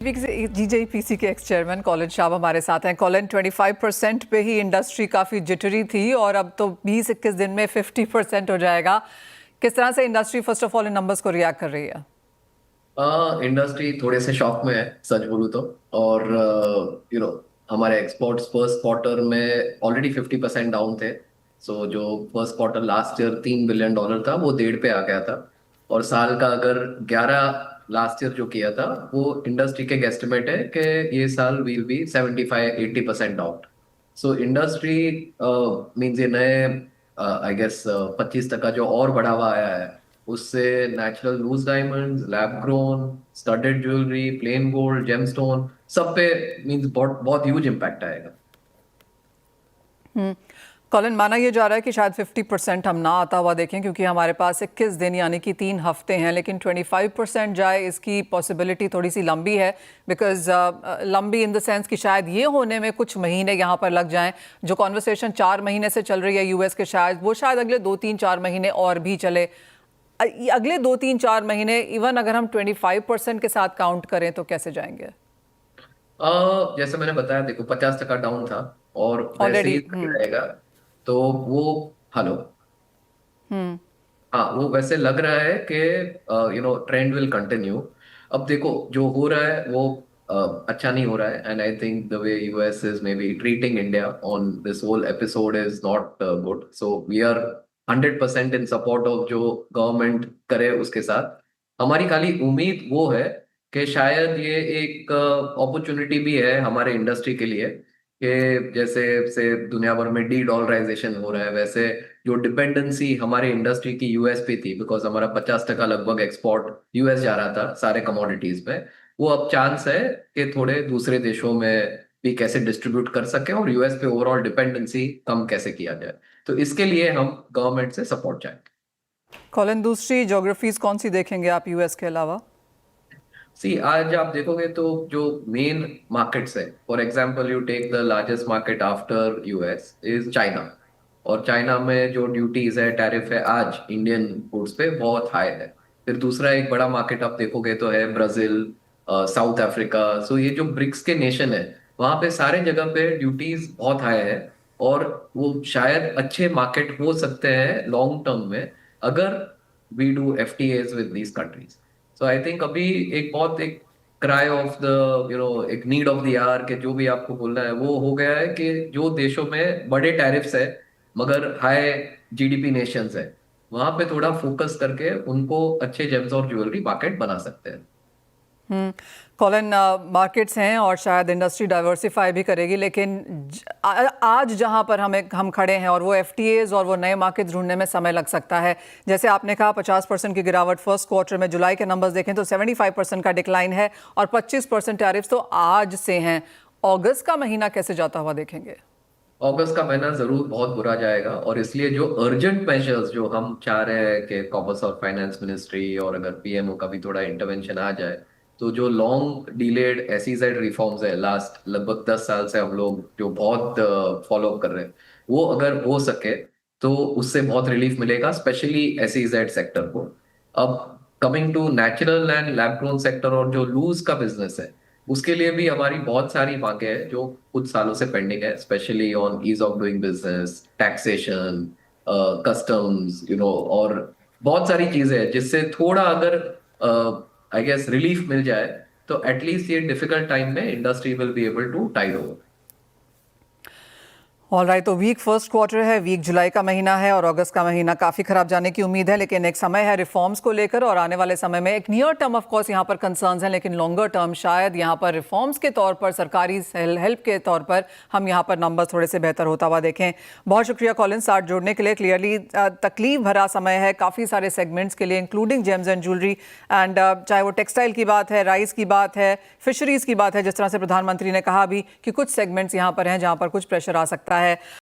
जीजेपीसी के x chairman Colin Shah हमारे साथ हैं। कॉलिन, 25% पे ही इंडस्ट्री काफ़ी जिटरी थी और अब तो 20-21 दिन में 50% हो जाएगा। किस तरह से industry first of all in numbers को रिएक्ट कर रही है? इंडस्ट्री थोड़े से शॉक में है, सच बोलूं तो। और हमारे एक्सपोर्ट्स फर्स्ट क्वार्टर में ऑलरेडी 50% डाउन थे। सो जो first quarter last year $3 billion था, वो 1.5 पे आ गया था। और साल का अगर 11 लास्ट ईयर जो किया था, वो इंडस्ट्री के गेस्टिमेट है कि ये साल will be 75-80% down. So industry means ये नए आई गेस 25% जो और बढ़ावा आया है, उससे natural loose diamonds, lab grown, studded jewellery, plain gold, gemstone, सब पे मींस बहुत बहुत ह्यूज इम्पैक्ट आएगा। कॉलिन, माना ये जा रहा है कि शायद 50% हम ना आता हुआ देखें क्योंकि हमारे पास 21 दिन यानी कि 3 हफ्ते हैं, लेकिन 25% जाए इसकी पॉसिबिलिटी थोड़ी सी लंबी है। बिकॉज लंबी इन द सेंस कि शायद ये होने में कुछ महीने यहाँ पर लग जाएं। जो कॉन्वर्सेशन 4 महीने से चल रही है यूएस के, शायद वो शायद अगले 2-3-4 महीने और भी चले। अगले 2-3-4 महीने इवन अगर हम 25% के साथ काउंट करें तो कैसे जाएंगे? जैसे मैंने बताया, देखो 50% डाउन था और वैसे ऑलरेडी। ही रहेगा। तो वो, हेलो, हाँ, वो वैसे लग रहा है कि ट्रेंड विल कंटिन्यू। अब देखो जो हो रहा है वो अच्छा नहीं हो रहा है, and I think the way US is maybe treating India on this whole episode is not good. So we are 100% in support of जो गवर्नमेंट करे उसके साथ। हमारी खाली उम्मीद वो है कि शायद ये एक अपॉर्चुनिटी भी है हमारे इंडस्ट्री के लिए, कि जैसे से दुनिया भर में डी डॉलराइजेशन हो रहा है, वैसे जो डिपेंडेंसी हमारे इंडस्ट्री की यूएस पे थी, बिकॉज हमारा 50% लगभग एक्सपोर्ट यूएस जा रहा था सारे कमोडिटीज में, वो अब चांस है कि थोड़े दूसरे देशों में भी कैसे डिस्ट्रीब्यूट कर सके और यूएस पे ओवरऑल डिपेंडेंसी कम कैसे किया जाए। तो इसके लिए हम गवर्नमेंट से सपोर्ट चाहेंगे। कॉलिन, दूसरी ज्योग्राफीज कौन सी देखेंगे आप यूएस के अलावा? सी, आज आप देखोगे तो जो मेन मार्केट्स है, for example you take the largest market after US is China. और चाइना में जो ड्यूटीज है, टैरिफ है, आज इंडियन गुड्स पे बहुत हाई है। फिर दूसरा एक बड़ा मार्केट आप देखोगे तो है ब्राजील, साउथ अफ्रीका। सो ये जो ब्रिक्स के नेशन है, वहां पे सारे जगह पे ड्यूटीज बहुत हाई है। और वो शायद अच्छे मार्केट हो सकते हैं लॉन्ग टर्म में, अगर we do FTAs with these countries. So I think अभी एक बहुत एक क्राई ऑफ द एक नीड ऑफ द आवर के जो भी आपको बोलना है वो हो गया है कि जो देशों में बड़े टैरिफ्स है मगर हाई जीडीपी नेशंस है, वहां पे थोड़ा फोकस करके उनको अच्छे जेम्स और ज्वेलरी मार्केट बना सकते हैं। कॉलिन, मार्केट्स हैं और शायद इंडस्ट्री डाइवर्सिफाई भी करेगी, लेकिन आज जहां पर हम खड़े हैं और वो एफटीएज और वो नए मार्केट ढूंढने में समय लग सकता है। जैसे आपने कहा 50% की गिरावट फर्स्ट क्वार्टर में, जुलाई के नंबर्स देखें तो 75% का डिक्लाइन है और 25% टैरिफ्स तो आज से हैं। अगस्त का महीना कैसे जाता हुआ देखेंगे? अगस्त का महीना जरूर बहुत बुरा जाएगा, और इसलिए जो अर्जेंट मेजर्स जो हम चाह रहे हैं कि कॉमर्स और फाइनेंस मिनिस्ट्री और अगर पीएमओ का भी थोड़ा इंटरवेंशन आ जाए, तो जो लॉन्ग डिलेड एसईजेड रिफॉर्म्स है, लास्ट लगभग 10 साल से हम लोग जो बहुत फॉलो कर रहे हैं, वो अगर हो सके तो उससे बहुत रिलीफ मिलेगा, स्पेशली एसईजेड सेक्टर को। अब coming to natural and lab grown sector और जो लूज का बिजनेस है, उसके लिए भी हमारी बहुत सारी मांगे हैं जो कुछ सालों से पेंडिंग है, especially on ease of doing business, taxation, customs, और बहुत सारी चीजें हैं जिससे थोड़ा अगर आई गेस रिलीफ मिल जाए, तो एटलीस्ट ये डिफिकल्ट टाइम में industry will be able to tide over. All right, तो वीक फर्स्ट क्वार्टर है, वीक जुलाई का महीना है और अगस्त का महीना काफ़ी खराब जाने की उम्मीद है, लेकिन एक समय है रिफॉर्म्स को लेकर और आने वाले समय में एक नियर टर्म ऑफ कोर्स यहाँ पर कंसर्न्स हैं, लेकिन लॉन्गर टर्म शायद यहाँ पर रिफॉर्म्स के तौर पर, सरकारी हेल्प के तौर पर हम यहाँ पर नंबर थोड़े से बेहतर होता हुआ देखें। बहुत शुक्रिया कॉलिन, साथ जोड़ने के लिए। क्लियरली तकलीफ भरा समय है काफ़ी सारे सेगमेंट्स के लिए, including James and jewellery and चाहे वो टेक्सटाइल की बात है, राइस की बात है, फिशरीज़ की बात है, जिस तरह से प्रधानमंत्री ने कहा भी कि कुछ सेगमेंट्स यहाँ पर हैं जहाँ पर कुछ प्रेशर आ सकता है।